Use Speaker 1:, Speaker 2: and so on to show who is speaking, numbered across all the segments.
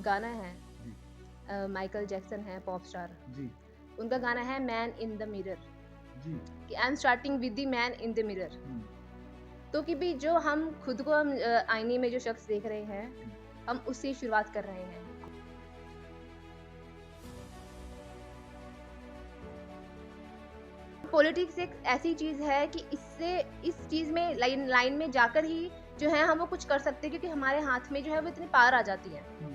Speaker 1: गाना है,
Speaker 2: जी,
Speaker 1: माइकल जैक्सन है पॉप स्टार,
Speaker 2: जी,
Speaker 1: उनका गाना है मैन इन द मिरर,
Speaker 2: जी।
Speaker 1: कि I am starting with the man in the mirror.
Speaker 2: हुँ,
Speaker 1: तो कि भी जो हम खुद को आईने में जो शख्स देख रहे हैं,
Speaker 2: हुँ।
Speaker 1: हम उससे शुरुआत कर रहे हैं। पॉलिटिक्स एक ऐसी चीज़ है कि इससे इस चीज़ में लाइन लाइन में जाकर ही जो है हम वो कुछ कर सकते हैं, क्योंकि हमारे हाथ में जो है वो इतनी पावर आ जाती है।
Speaker 2: हुँ,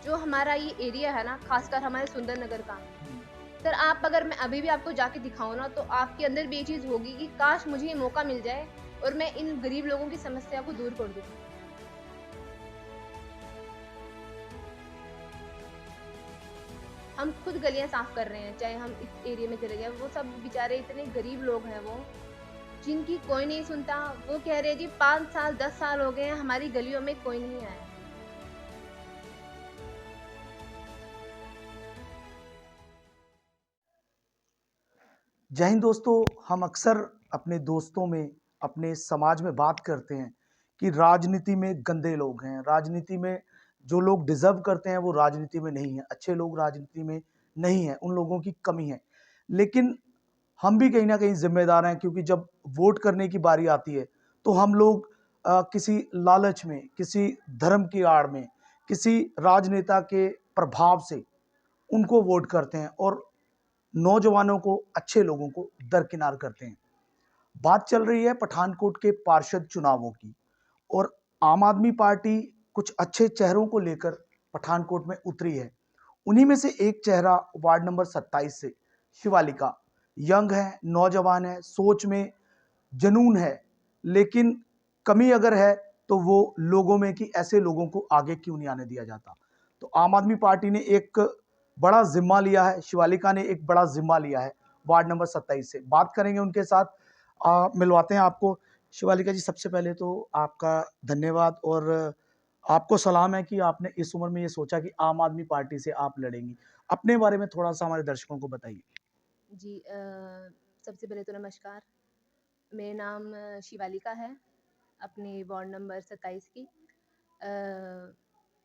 Speaker 1: जो हमारा ये एरिया है ना, ख़ासकर हमारे सुंदरनगर का,
Speaker 2: हुँ।
Speaker 1: सर आप अगर मैं अभी भी आपको जाके दिखाऊँ ना, तो आपके अंदर भी ये चीज़ होगी कि काश मुझे ये मौका मिल जाए और मैं इन गरीब लोगों की समस्या को दूर कर दूँ। हम खुद गलियाँ साफ़ कर रहे हैं, चाहे हम इस एरिया में चले जाएँ, वो सब बेचारे इतने गरीब लोग हैं वो, जिनकी कोई नहीं सुनता। वो कह रहे हैं जी 5 साल 10 साल हो गए हैं, हमारी गलियों में कोई नहीं आया।
Speaker 2: जय हिंद दोस्तों, हम अक्सर अपने दोस्तों में, अपने समाज में बात करते हैं कि राजनीति में गंदे लोग हैं, राजनीति में जो लोग डिज़र्व करते हैं वो राजनीति में नहीं है, अच्छे लोग राजनीति में नहीं हैं, उन लोगों की कमी है। लेकिन हम भी कहीं न कहीं ज़िम्मेदार हैं, क्योंकि जब वोट करने की बारी आती है, तो हम लोग किसी लालच में, किसी धर्म की आड़ में, किसी राजनेता के प्रभाव से उनको वोट करते हैं और नौजवानों को, अच्छे लोगों को दरकिनार करते हैं। बात चल रही है पठानकोट के पार्षद चुनावों की, और आम आदमी पार्टी कुछ अच्छे चेहरों को लेकर पठानकोट में उतरी है। उन्हीं में से एक चेहरा वार्ड नंबर 27 से शिवालिका, यंग है, नौजवान है, सोच में जुनून है, लेकिन कमी अगर है तो वो लोगों में कि ऐसे लोगों को आगे क्यों नहीं आने दिया जाता। तो आम आदमी पार्टी ने एक बड़ा जिम्मा लिया है, शिवालिका ने एक बड़ा जिम्मा लिया है वार्ड नंबर 27 से। बात करेंगे उनके साथ, मिलवाते हैं आपको। शिवालिका जी, सबसे पहले तो आपका धन्यवाद, और आपको सलाम है कि आपने इस उम्र में ये सोचा कि आम आदमी पार्टी से आप लड़ेंगी। अपने बारे में थोड़ा सा हमारे दर्शकों को बताइए।
Speaker 1: जी सबसे पहले तो नमस्कार। मेरा नाम शिवालिका है, अपने वार्ड नंबर 27 की।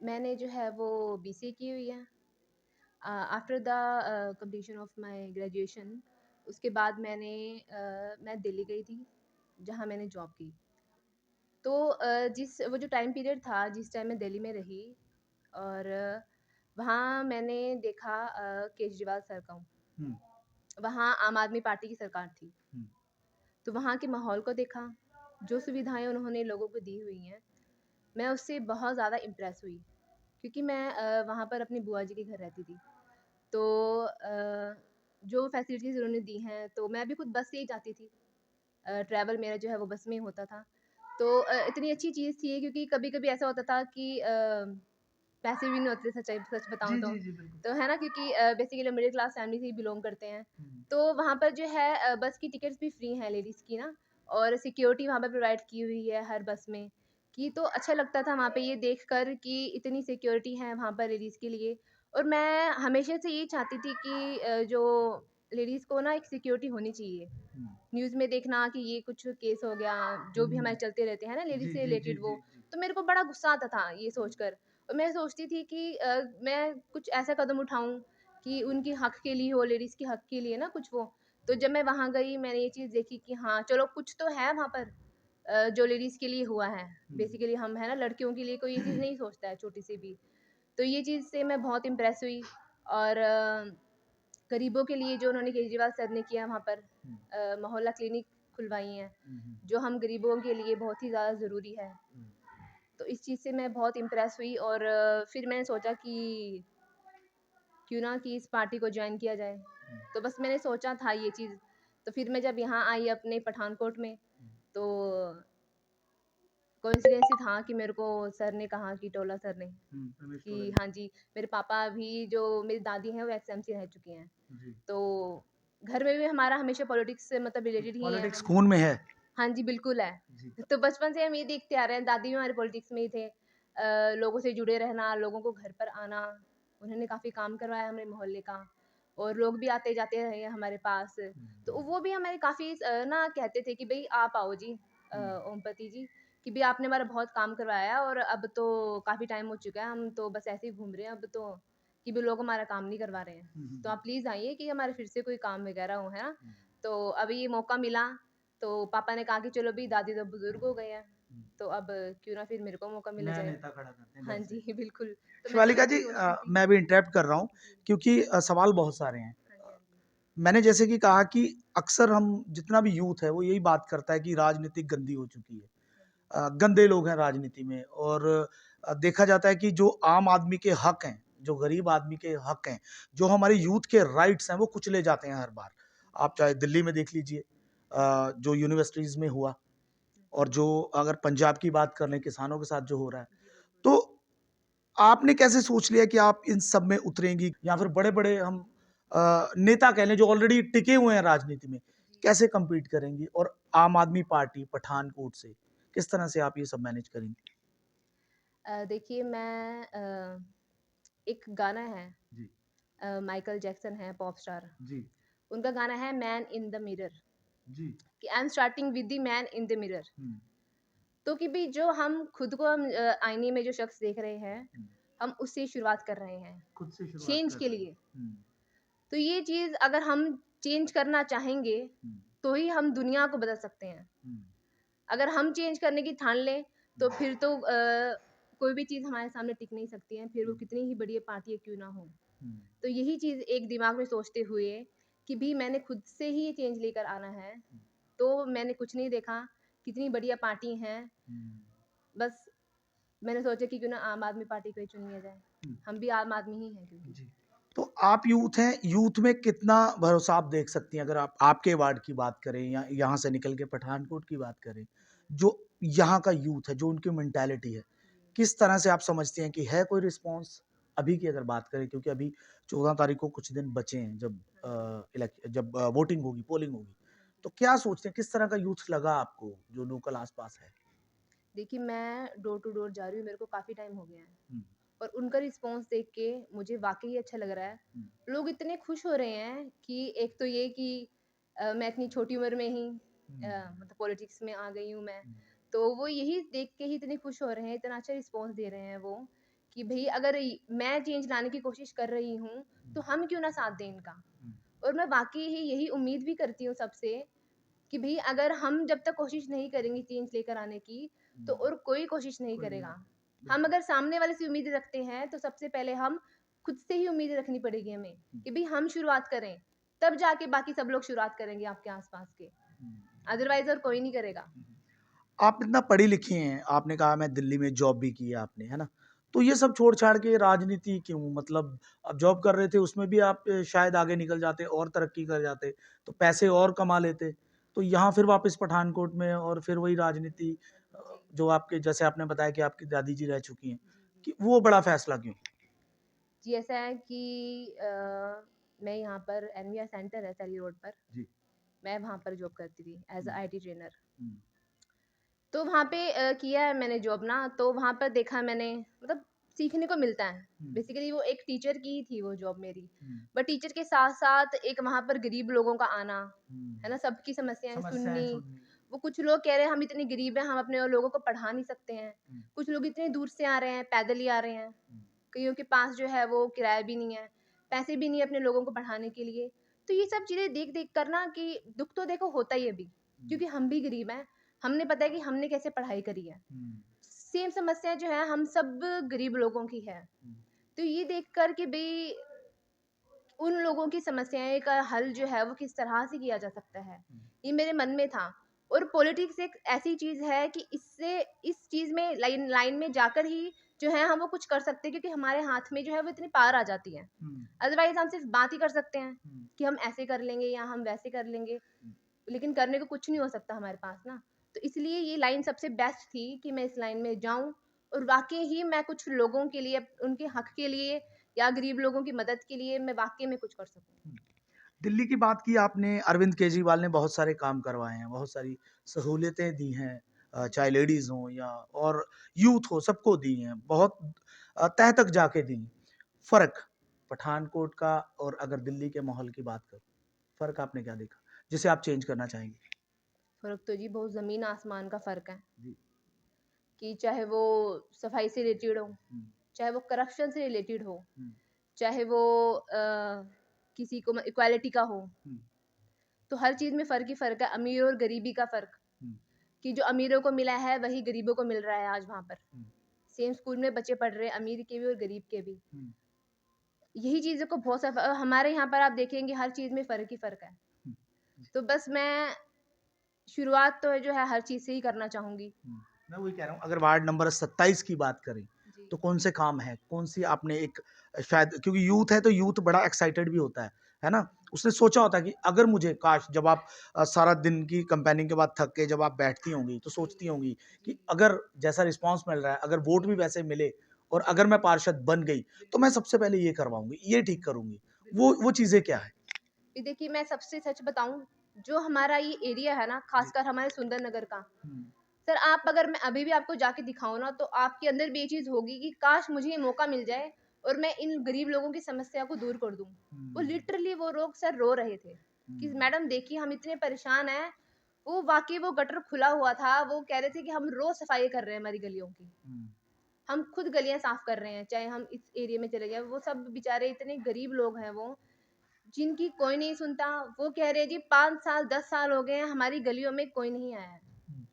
Speaker 1: मैंने जो है वो बीसीए की हुई है। After the completion of my graduation, उसके बाद मैं दिल्ली गई थी, जहाँ मैंने जॉब की। तो जिस वो जो टाइम पीरियड था, जिस टाइम मैं दिल्ली में रही, और वहाँ मैंने देखा केजरीवाल सर को।
Speaker 2: हुँ,
Speaker 1: वहाँ आम आदमी पार्टी की सरकार थी।
Speaker 2: हुँ,
Speaker 1: तो वहाँ के माहौल को देखा, जो सुविधाएँ उन्होंने लोगों को दी हुई हैं, मैं उससे बहुत ज़्यादा इम्प्रेस हुई, क्योंकि मैं वहाँ पर अपनी बुआ जी के घर रहती थी। तो जो फैसिलिटीज़ उन्होंने दी हैं, तो मैं भी खुद बस से ही जाती थी। ट्रैवल मेरा जो है वो बस में ही होता था। तो इतनी अच्छी चीज़ थी, क्योंकि कभी-कभी ऐसा होता था कि पैसे भी नहीं होते, सच बताऊँ
Speaker 2: जी,
Speaker 1: तो।
Speaker 2: जी, जी, बिल्कुल।
Speaker 1: तो है ना, क्योंकि बेसिकली मिडिल क्लास फैमिली से ही बिलॉन्ग करते हैं।
Speaker 2: हुँ,
Speaker 1: तो वहाँ पर जो है बस की टिकट्स भी फ्री हैं लेडीज़ की ना, और सिक्योरिटी वहाँ पे प्रोवाइड की हुई है हर बस में, कि तो अच्छा लगता था वहाँ पे ये देखकर कि इतनी सिक्योरिटी है वहाँ पर लेडीज़ के लिए। और मैं हमेशा से ये चाहती थी कि जो लेडीज़ को ना एक सिक्योरिटी होनी चाहिए।
Speaker 2: हुँ,
Speaker 1: न्यूज़ में देखना कि ये कुछ केस हो गया, जो भी हमारे
Speaker 2: हुँ।
Speaker 1: चलते रहते हैं ना लेडीज़
Speaker 2: जी,
Speaker 1: से
Speaker 2: जी, जी,
Speaker 1: रिलेटेड वो,
Speaker 2: जी, जी।
Speaker 1: तो मेरे को बड़ा गुस्सा आता था ये सोचकर। और मैं सोचती थी कि मैं कुछ ऐसा कदम उठाऊँ कि उनके हक़ के लिए हो, लेडीज़ के हक़ के लिए ना कुछ वो। तो जब मैं वहाँ गई, मैंने ये चीज़ देखी कि हाँ, चलो कुछ तो है वहाँ पर जो लेडीज़ के लिए हुआ है।
Speaker 2: हुँ,
Speaker 1: बेसिकली हम है ना, लड़कियों के लिए कोई ये चीज़ नहीं सोचता है छोटी-सी भी। तो ये चीज़ से मैं बहुत इम्प्रेस हुई। और गरीबों के लिए जो उन्होंने केजरीवाल सर ने किया वहाँ पर,
Speaker 2: हुँ,
Speaker 1: मोहल्ला क्लिनिक खुलवाई हैं,
Speaker 2: हुँ, हुँ,
Speaker 1: जो हम गरीबों के लिए बहुत ही ज़्यादा ज़रूरी है।
Speaker 2: हुँ,
Speaker 1: तो इस चीज़ से मैं बहुत इम्प्रेस हुई, और फिर मैंने सोचा कि क्यों ना कि इस पार्टी को जॉइन किया जाए।
Speaker 2: हुँ,
Speaker 1: तो बस मैंने सोचा था ये चीज़। तो फिर मैं जब यहाँ आई अपने पठानकोट में,
Speaker 2: हुँ,
Speaker 1: तो कोइंसिडेंस ही था कि मेरे को सर ने कहा, कि टोला सर ने,
Speaker 2: हुँ, रमेश
Speaker 1: कि
Speaker 2: टोला
Speaker 1: हाँ जी, मेरे पापा भी, जो मेरी दादी हैं वो एक्सएमसी रह चुकी हैं।
Speaker 2: जी।
Speaker 1: तो घर में भी हमारा हमेशा पॉलिटिक्स से मतलब
Speaker 2: तो
Speaker 1: रिलेटेड ही है
Speaker 2: पॉलिटिक्स
Speaker 1: हम।
Speaker 2: खून में है।
Speaker 1: हाँ जी, बिल्कुल है।
Speaker 2: जी।
Speaker 1: तो बचपन से हम ये देखते आ रहे हैं, दादी भी हमारे पॉलिटिक्स में ही थे। लोगों से जुड़े रहना, लोगों को घर पर आना, उन्होंने काफ़ी काम करवाया हमारे मोहल्ले का, और लोग भी आते-जाते रहे हैं हमारे पास।
Speaker 2: हुँ,
Speaker 1: तो
Speaker 2: हुँ,
Speaker 1: वो भी हमारे काफ़ी ना कहते थे कि भई आप आओ जी। ओमपति जी, कि भी आपने हमारा बहुत काम करवाया है और अब तो काफ़ी टाइम हो चुका है, हम तो बस ऐसे ही घूम रहे हैं अब तो, कि भी लोग हमारा काम नहीं करवा रहे हैं। तो आप प्लीज़ आइए कि हमारे फिर से कोई काम वगैरह हो, है ना? तो अभी ये मौका मिला, तो पापा ने कहा कि चलो भई दादी तो बुज़ुर्ग हो गए हैं, तो अब क्यों ना फिर मेरे को मौका मिला
Speaker 2: नया
Speaker 1: जाए।
Speaker 2: नेता खड़ा करते हैं
Speaker 1: हाँ
Speaker 2: घर से।
Speaker 1: जी, बिल्कुल। तो मैंने
Speaker 2: शिवालिका
Speaker 1: वैसे
Speaker 2: जी,
Speaker 1: ही सोच रही थी।
Speaker 2: मैं भी इंटरप्ट कर रहा हूँ
Speaker 1: जी।
Speaker 2: क्योंकि सवाल बहुत सारे हैं।
Speaker 1: हाँ जी, हाँ जी।
Speaker 2: मैंने जैसे कि कहा कि अक्सर हम जितना भी यूथ है वो यही बात करता है कि राजनीति गंदी हो चुकी है।
Speaker 1: हाँ जी।
Speaker 2: गंदे लोग हैं राजनीति में और देखा जाता है कि जो आम आदमी के हक हैं, जो गरीब आदमी के हक हैं, जो हमारे यूथ के राइट्स हैं वो कुचले जाते हैं हर बार। आप चाहे दिल्ली में देख लीजिए, जो यूनिवर्सिटीज़ में हुआ,
Speaker 1: हुँ,
Speaker 2: और जो अगर पंजाब की बात कर लें किसानों के साथ जो हो रहा है।
Speaker 1: जी, बिल्कुल।
Speaker 2: तो आपने कैसे सोच लिया कि आप इन सब में उतरेंगी या फिर बड़े-बड़े हम नेता कह लें जो ऑलरेडी टिके हुए हैं राजनीति में,
Speaker 1: जी।
Speaker 2: कैसे कम्पीट करेंगी? और आम आदमी पार्टी पठानकोट से, किस तरह से आप ये सब मैनेज करेंगी?
Speaker 1: देखिए मैं एक गाना है
Speaker 2: जी,
Speaker 1: माइकल जैक्सन है पॉप स्टार,
Speaker 2: जी,
Speaker 1: उनका गाना है मैन इन द मिरर
Speaker 2: जी।
Speaker 1: कि I am starting with the man in the mirror.
Speaker 2: हुँ,
Speaker 1: तो कि भी जो हम खुद को हम आईने में जो शख्स देख रहे हैं,
Speaker 2: हुँ।
Speaker 1: हम उससे शुरुआत कर रहे हैं,
Speaker 2: खुद से शुरुआत
Speaker 1: चेंज
Speaker 2: कर
Speaker 1: के
Speaker 2: रहे हैं।
Speaker 1: लिए।
Speaker 2: हुँ,
Speaker 1: तो ये चीज़ अगर हम चेंज करना चाहेंगे,
Speaker 2: हुँ,
Speaker 1: तो ही हम दुनिया को बदल सकते हैं।
Speaker 2: हुँ,
Speaker 1: अगर हम चेंज करने की ठान लें, तो
Speaker 2: हुँ,
Speaker 1: फिर तो कोई भी चीज़ हमारे सामने टिक नहीं सकती है, फिर वो
Speaker 2: हुँ,
Speaker 1: कितनी ही बड़ी पार्टी क्यों ना हो।
Speaker 2: हुँ,
Speaker 1: तो यही चीज़ एक दिमाग में सोचते हुए कि भी मैंने खुद से ही ये चेंज लेकर आना है, तो मैंने कुछ नहीं देखा, कितनी बढ़िया पार्टी हैं,
Speaker 2: हुँ,
Speaker 1: बस मैंने सोचा कि क्यों ना आम आदमी पार्टी को ही चुन लिया जाए।
Speaker 2: हुँ।
Speaker 1: हम भी आम आदमी ही हैं क्योंकि।
Speaker 2: जी। तो आप यूथ हैं, यूथ में कितना भरोसा आप देख सकती हैं अगर आप आपके वार्ड की बात करें या यहाँ से निकल के पठानकोट की बात करें, जो यहाँ का यूथ है, जो उनकी मेंटालिटी है,
Speaker 1: जी।
Speaker 2: किस तरह से आप समझते हैं कि है कोई रिस्पॉन्स? अभी की अगर बात करें क्योंकि अभी 14 तारीख को कुछ दिन बचे हैं जब
Speaker 1: हाँ जी,
Speaker 2: वोटिंग होगी, पोलिंग होगी।
Speaker 1: हाँ
Speaker 2: तो
Speaker 1: जी।
Speaker 2: क्या सोचते हैं किस तरह का यूथ लगा आपको जो लोकल आस-पास है?
Speaker 1: देखिए मैं डोर टू डोर जा रही हूँ, मेरे को काफ़ी टाइम हो गया है
Speaker 2: हुँ,
Speaker 1: और उनका रिस्पॉन्स देख के मुझे वाक़ई अच्छा लग रहा है।
Speaker 2: हुँ,
Speaker 1: लोग इतने खुश हो रहे हैं कि एक तो ये कि मैं इतनी छोटी उम्र में ही
Speaker 2: हुँ,
Speaker 1: मतलब पॉलिटिक्स में आ गई हूँ मैं।
Speaker 2: हुँ,
Speaker 1: तो वो यही देख के ही इतने खुश हो रहे हैं, इतना अच्छा रिस्पॉन्स दे रहे हैं वो कि भई अगर इ मैं चेंज लाने की कोशिश कर रही हूँ, तो हम क्यों ना साथ दें इनका।
Speaker 2: हुँ,
Speaker 1: और मैं वाक़ई ही यही उम्मीद भी करती हूँ सबसे कि भई अगर हम जब तक कोशिश नहीं करेंगे चेंज लेकर आने की, तो
Speaker 2: हुँ,
Speaker 1: और कोई कोशिश नहीं
Speaker 2: कोई नहीं
Speaker 1: करेगा।
Speaker 2: आता।
Speaker 1: हम
Speaker 2: बिल्कुल।
Speaker 1: अगर सामने वाले से उम्मीदें रखते हैं, तो सबसे पहले हम खुद से ही उम्मीदें रखनी पड़ेगी हमें
Speaker 2: हुँ,
Speaker 1: कि भई हम शुरुआत करें, तब जाके बाकी सब लोग शुरुआत करेंगे आपके आस-पास के।
Speaker 2: हुँ।
Speaker 1: अदरवाइज़ और कोई नहीं करेगा।
Speaker 2: आप इतना पढ़ी-लिखी हैं, आपने कहा मैं दिल्ली में जॉब भी की है आपने, है ना? तो ये सब छोड़-छाड़ के राजनीति क्यों? मतलब आप जॉब कर रहे थे उसमें भी आप शायद आगे निकल जाते और तरक्की कर जाते, तो पैसे और कमा लेते। तो यहाँ फिर वापस पठानकोट में और फिर वही राजनीति,
Speaker 1: जी।
Speaker 2: जो आपके जैसे आपने बताया कि आपकी दादी जी रह चुकी हैं,
Speaker 1: जी, जी।
Speaker 2: कि वो बड़ा फैसला क्यों?
Speaker 1: जी, ऐसा है कि मैं यहाँ पर एनवीआर सेंटर है सैरी रोड पर,
Speaker 2: जी।
Speaker 1: मैं वहाँ पर जॉब करती थी as a
Speaker 2: hmm,
Speaker 1: IT trainer.
Speaker 2: हुँ,
Speaker 1: तो वहाँ पे किया है मैंने जॉब ना, तो वहाँ पर देखा मैंने मतलब सीखने को मिलता है।
Speaker 2: हुँ,
Speaker 1: बेसिकली वो एक टीचर की ही थी वो जॉब मेरी।
Speaker 2: हुँ,
Speaker 1: बट टीचर के साथ-साथ एक वहाँ पर गरीब लोगों का आना, है
Speaker 2: हुँ।
Speaker 1: ना? सबकी समस्याएँ
Speaker 2: समस्याएँ
Speaker 1: सुननी।
Speaker 2: सुननी।
Speaker 1: वो कुछ लोग कह रहे हैं हम इतने गरीब हैं, हम अपने और लोगों को पढ़ा नहीं सकते हैं।
Speaker 2: हुँ,
Speaker 1: कुछ लोग इतने दूर से आ रहे हैं, पैदल ही आ रहे हैं।
Speaker 2: हुँ,
Speaker 1: कइयों के पास जो है वो किराया भी नहीं है, पैसे भी नहीं है अपने लोगों को पढ़ाने के लिए। तो ये सब चीज़ें देख-देख कर ना कि दुःख तो देखो होता ही है अभी,
Speaker 2: हुँ,
Speaker 1: क्योंकि हम भी गरीब हैं। हमने पता है कि हमने कैसे पढ़ाई करी है।
Speaker 2: हुँ,
Speaker 1: सेम समस्या जो है हम सब गरीब लोगों की है।
Speaker 2: हुँ,
Speaker 1: तो ये देख कर कि भई उन लोगों की समस्याएँ का हल जो है वो किस तरह से किया जा सकता है,
Speaker 2: हुँ,
Speaker 1: ये मेरे मन में था। और पॉलिटिक्स एक ऐसी चीज़ है कि इससे इस चीज़ में लाइन लाइन में जाकर ही जो है हम वो कुछ कर सकते हैं क्योंकि हमारे हाथ में जो है वो इतनी पावर आ जाती है।
Speaker 2: हुँ,
Speaker 1: अदरवाइज़ हम सिर्फ़ बात ही कर सकते हैं
Speaker 2: हुँ,
Speaker 1: कि हम ऐसे कर लेंगे या हम वैसे कर लेंगे,
Speaker 2: हुँ।
Speaker 1: लेकिन करने को कुछ नहीं हो सकता हमारे पास ना। तो इसलिए ये लाइन सबसे बेस्ट थी कि मैं इस लाइन में जाऊँ और वाक़ई ही मैं कुछ लोगों के लिए, उनके हक़ के लिए या गरीब लोगों की मदद के लिए मैं वाक़ई में कुछ कर सकूँ।
Speaker 2: दिल्ली की बात की आपने, अरविंद केजरीवाल ने बहुत सारे काम करवाए हैं, बहुत सारी सहूलियतें दी हैं,
Speaker 1: हाँ
Speaker 2: चाहे
Speaker 1: जी।
Speaker 2: लेडीज़ हों या और यूथ हो, सबको दी हैं, बहुत तह तक जाके दी। फ़र्क पठानकोट का और अगर दिल्ली के माहौल की बात करूँ, फ़र्क आपने क्या देखा, जिसे आप चेंज करना चाहेंगे?
Speaker 1: फ़र्क तो जी बहुत ज़मीन आसमान का फ़र्क है,
Speaker 2: जी।
Speaker 1: कि चाहे वो सफाई से रिलेटेड हो,
Speaker 2: हुँ,
Speaker 1: चाहे वो करप्शन से रिलेटेड हो,
Speaker 2: हुँ,
Speaker 1: चाहे वो किसी को इक्वालिटी का हो,
Speaker 2: हुँ,
Speaker 1: तो हर चीज़ में फ़र्क ही फ़र्क है, अमीर और गरीबी का फ़र्क,
Speaker 2: हुँ,
Speaker 1: कि जो अमीरों को मिला है वही गरीबों को मिल रहा है आज वहाँ पर।
Speaker 2: हुँ,
Speaker 1: सेम स्कूल में बच्चे पढ़ रहे हैं, अमीर के भी और गरीब के भी।
Speaker 2: हुँ,
Speaker 1: यही चीज़ों को बहुत सा हमारे यहाँ पर आप देखेंगे हर चीज़ में फ़र्क ही फ़र्क है।
Speaker 2: हुँ,
Speaker 1: तो बस मैं शुरुआत तो जो है हर चीज़ से ही करना चाहूँगी।
Speaker 2: हुँ। मैं वही कह रहा हूँ, अगर वार्ड नंबर 27 की बात करें,
Speaker 1: जी।
Speaker 2: तो कौन से काम हैं? कौन-सी आपने एक शायद क्योंकि यूथ है तो यूथ बड़ा एक्साइटेड भी होता है ना? उसने सोचा होता है कि अगर मुझे काश जब आप सारा दिन की कैम्पेनिंग के बाद थक के जब आप बैठती होंगी, तो
Speaker 1: जी,
Speaker 2: सोचती होंगी कि
Speaker 1: जी,
Speaker 2: अगर जैसा रिस्पॉन्स मिल रहा है, अगर वोट
Speaker 1: जी,
Speaker 2: भी वैसे मिले और अगर मैं पार्षद बन गई, तो मैं
Speaker 1: बिल्कुल,
Speaker 2: सबसे पहले ये करवाऊँगी, ये ठीक करूँगी।
Speaker 1: बिल्कुल।
Speaker 2: वो चीज़ें क्या हैं?
Speaker 1: ये देखिए मैं सबसे सच बताऊँ, जो हमारा ये एरिया है ना,
Speaker 2: जी।
Speaker 1: ख़ासकर हमारे सुंदर नगर का,
Speaker 2: हुँ,
Speaker 1: सर आप अगर मैं अभी भी आपको जाके दिखाऊँ ना, तो आपके अंदर भी ये चीज़ होगी कि काश मुझे ये मौका मिल जाए और मैं इन गरीब लोगों की समस्या को दूर कर दूँ। वो
Speaker 2: हुँ,
Speaker 1: लिटरली वो लोग सर रो रहे थे कि
Speaker 2: हुँ,
Speaker 1: मैडम देखिए हम इतने परेशान हैं। वो वाक़ई वो गटर खुला हुआ था, वो कह रहे थे कि हम रोज़ सफाई कर रहे हैं हमारी गलियों की।
Speaker 2: हुँ,
Speaker 1: हम खुद गलियाँ साफ कर रहे हैं, चाहे हम इस एरिया में चले जाएँ। वो सब बेचारे इतने गरीब लोग हैं वो, जिनकी कोई नहीं सुनता। वो कह रहे हैं जी 5 साल 10 साल हो गए हैं, हमारी गलियों में कोई नहीं आया है।
Speaker 2: हुँ,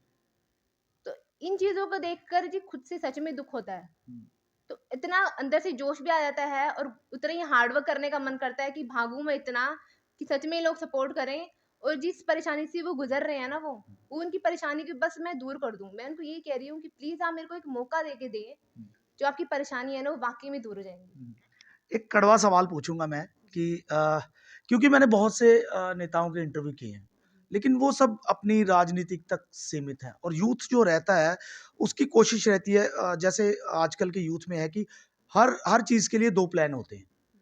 Speaker 1: तो इन चीज़ों को देखकर जी खुद से सच में दुःख होता है।
Speaker 2: हुँ,
Speaker 1: तो इतना अंदर से जोश भी आ जाता है और उतना ही हार्ड वर्क करने का मन करता है कि भागूँ मैं इतना कि सच में लोग सपोर्ट करें और जिस परेशानी से वो गुज़र रहे हैं ना वो उनकी परेशानी को बस मैं दूर कर दूँ। मैं उनको यही कह रही हूँ कि प्लीज़ आप मेरे को एक मौका दे के दें,
Speaker 2: हुँ,
Speaker 1: जो आपकी परेशानी है ना वो वाक़ई में दूर हो जाएँगी।
Speaker 2: हुँ। एक कड़वा सवाल पूछूँगा मैं
Speaker 1: जी,
Speaker 2: कि क्योंकि मैंने बहुत से नेताओं के इंटरव्यू किए हैं,
Speaker 1: जी,
Speaker 2: लेकिन वो सब अपनी राजनीति तक सीमित हैं और यूथ जो रहता है, उसकी कोशिश रहती है जैसे आजकल के यूथ में है कि हर हर चीज़ के लिए 2 प्लान होते हैं।
Speaker 1: हुँ,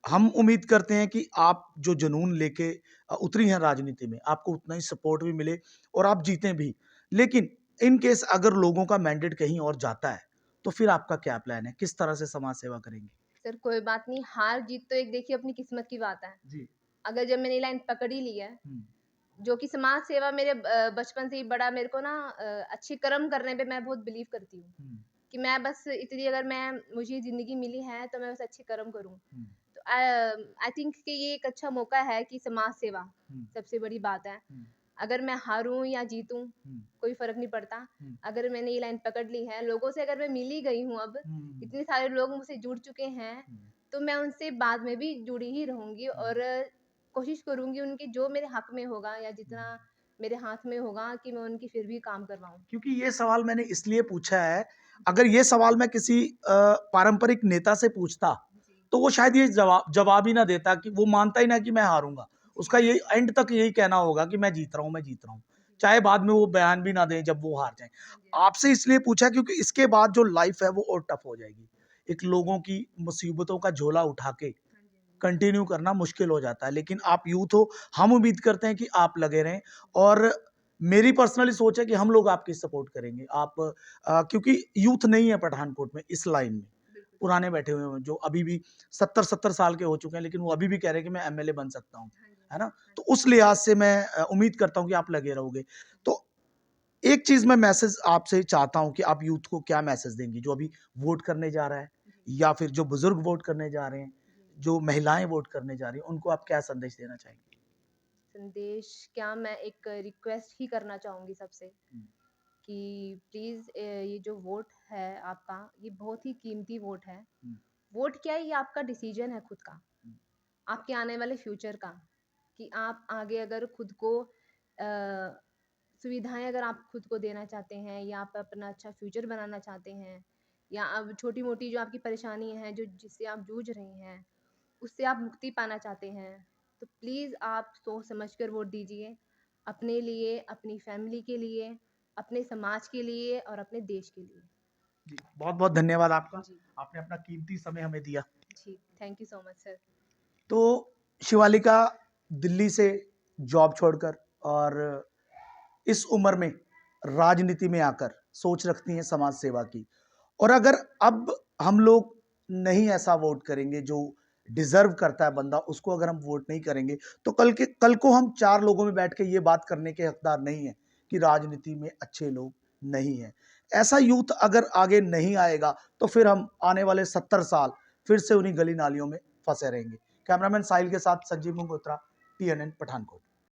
Speaker 2: हम उम्मीद करते हैं कि आप जो जुनून लेके उतरी हैं राजनीति में, आपको उतना ही सपोर्ट भी मिले और आप जीतें भी। लेकिन इन केस अगर लोगों का मैंडेट कहीं और जाता है, तो फिर आपका क्या प्लान है? किस तरह से समाज सेवा करेंगे?
Speaker 1: सर कोई बात नहीं, हार-जीत तो एक देखिए अपनी किस्मत की बात है।
Speaker 2: जी।
Speaker 1: अगर जब मैंने ये लाइन पकड़ ही ली है,
Speaker 2: हुँ,
Speaker 1: जो कि समाज सेवा मेरे बचपन से ही बड़ा मेरे को ना अच्छे कर्म करने पे मैं बहुत बिलीव करती हूँ,
Speaker 2: हुँ,
Speaker 1: कि मैं बस इतनी अगर मैं मुझे ज़िंदगी मिली है तो मैं बस अच्छे कर्म करूँ।
Speaker 2: हुँ,
Speaker 1: तो आई थिंक कि ये एक अच्छा मौका है कि समाज सेवा
Speaker 2: हुँ,
Speaker 1: सबसे बड़ी बात है।
Speaker 2: हुँ,
Speaker 1: अगर मैं हारूँ या जीतूँ,
Speaker 2: हुँ,
Speaker 1: कोई फ़र्क नहीं पड़ता।
Speaker 2: हुँ,
Speaker 1: अगर मैंने ये लाइन पकड़ ली है, लोगों से अगर मैं मिल ही गई हूँ अब,
Speaker 2: हुँ,
Speaker 1: इतने सारे लोग मुझसे जुड़ चुके हैं,
Speaker 2: हुँ,
Speaker 1: तो मैं उनसे बाद में भी जुड़ी ही रहूँगी
Speaker 2: हुँ,
Speaker 1: और कोशिश करूँगी उनके जो मेरे हक में होगा या
Speaker 2: हुँ।
Speaker 1: जितना मेरे हाथ में होगा कि मैं उनकी फिर भी काम करवाऊँ।
Speaker 2: क्योंकि ये सवाल मैंने इसलिए पूछा है, अगर ये सवाल मैं किसी पारंपरिक नेता से पूछता,
Speaker 1: जी,
Speaker 2: तो वो शायद ये जवाब ही ना देता कि वो मानता ही ना कि मैं हारूँगा।
Speaker 1: जी,
Speaker 2: उसका ये एंड तक यही कहना होगा कि मैं जीत रहा हूँ, मैं जीत रहा हूँ।
Speaker 1: जी।
Speaker 2: चाहे बाद में वो बयान भी ना दें जब वो हार जाएँ।
Speaker 1: हाँ जी, हाँ जी।
Speaker 2: आपसे इसलिए पूछा क्योंकि इसके बाद जो लाइफ़ है वो और टफ हो जाएगी। एक लोगों की मुसीबतों का झोला उठा के
Speaker 1: हाँ जी, हाँ जी।
Speaker 2: कंटिन्यू करना मुश्किल हो जाता है। लेकिन आप यूथ हो, हम उम्मीद करते हैं कि आप लगे रहें और मेरी पर्सनली सोच है कि हम लोग आपकी सपोर्ट करेंगे। आप क्योंकि यूथ नहीं है पठानकोट में इस लाइन में।
Speaker 1: बिल्कुल सही।
Speaker 2: पुराने बैठे हुए हैं जो अभी भी 70-70 साल के हो चुके हैं, लेकिन वो अभी भी कह रहे हैं कि मैं एमएलए बन सकता हूँ।
Speaker 1: हाँ जी,
Speaker 2: है
Speaker 1: हाँ
Speaker 2: ना?
Speaker 1: जी, हाँ
Speaker 2: तो
Speaker 1: जी।
Speaker 2: उस लिहाज से मैं उम्मीद करता हूँ कि आप लगे रहोगे। तो एक चीज़ मैं मैसेज आपसे चाहता हूँ कि आप यूथ को क्या मैसेज देंगी? जो अभी वोट करने जा रहा है
Speaker 1: जी,
Speaker 2: या फिर जो बुज़ुर्ग वोट करने जा रहे हैं,
Speaker 1: जी।
Speaker 2: जो महिलाएँ वोट करने जा रही हैं, उनको आप क्या संदेश देना चाहेंगी?
Speaker 1: संदेश क्या मैं एक रिक्वेस्ट ही करना चाहूँगी सबसे
Speaker 2: हुँ,
Speaker 1: कि प्लीज़ ये जो वोट है आपका, ये बहुत ही कीमती वोट है।
Speaker 2: हुँ,
Speaker 1: वोट क्या है, ये आपका डिसीज़न है खुद का,
Speaker 2: हुँ,
Speaker 1: आपके आने वाले फ्यूचर का, कि आप आगे अगर खुद को सुविधाएँ अगर आप खुद को देना चाहते हैं या आप अपना अच्छा फ्यूचर बनाना चाहते हैं या अब छोटी-मोटी जो आपकी परेशानी है, जो जिससे आप जूझ रहे हैं, उससे आप मुक्ति पाना चाहते हैं, तो प्लीज़ आप सोच समझ कर वोट दीजिए। अपने लिए, अपनी फैमिली के लिए, अपने समाज के लिए और अपने देश के लिए।
Speaker 2: जी, बहुत-बहुत धन्यवाद आपका।
Speaker 1: जी,
Speaker 2: आपने अपना कीमती समय हमें दिया।
Speaker 1: जी। Thank you so much sir.
Speaker 2: तो शिवालिका दिल्ली से जॉब छोड़कर और इस उम्र में राजनीति में आकर सोच रखती हैं समाज सेवा की और अगर अब हम लोग नहीं ऐसा वोट करेंगे जो डिजर्व करता है बंदा, उसको अगर हम वोट नहीं करेंगे तो कल को हम 4 लोगों में बैठ के ये बात करने के हकदार नहीं है कि राजनीति में अच्छे लोग नहीं हैं। ऐसा यूथ अगर आगे नहीं आएगा तो फिर हम आने वाले 70 साल फिर से उन्हीं गली नालियों में फंसे रहेंगे। कैमरामैन साहिल के साथ संजीव मंगोत्रा, TNN पठानकोट।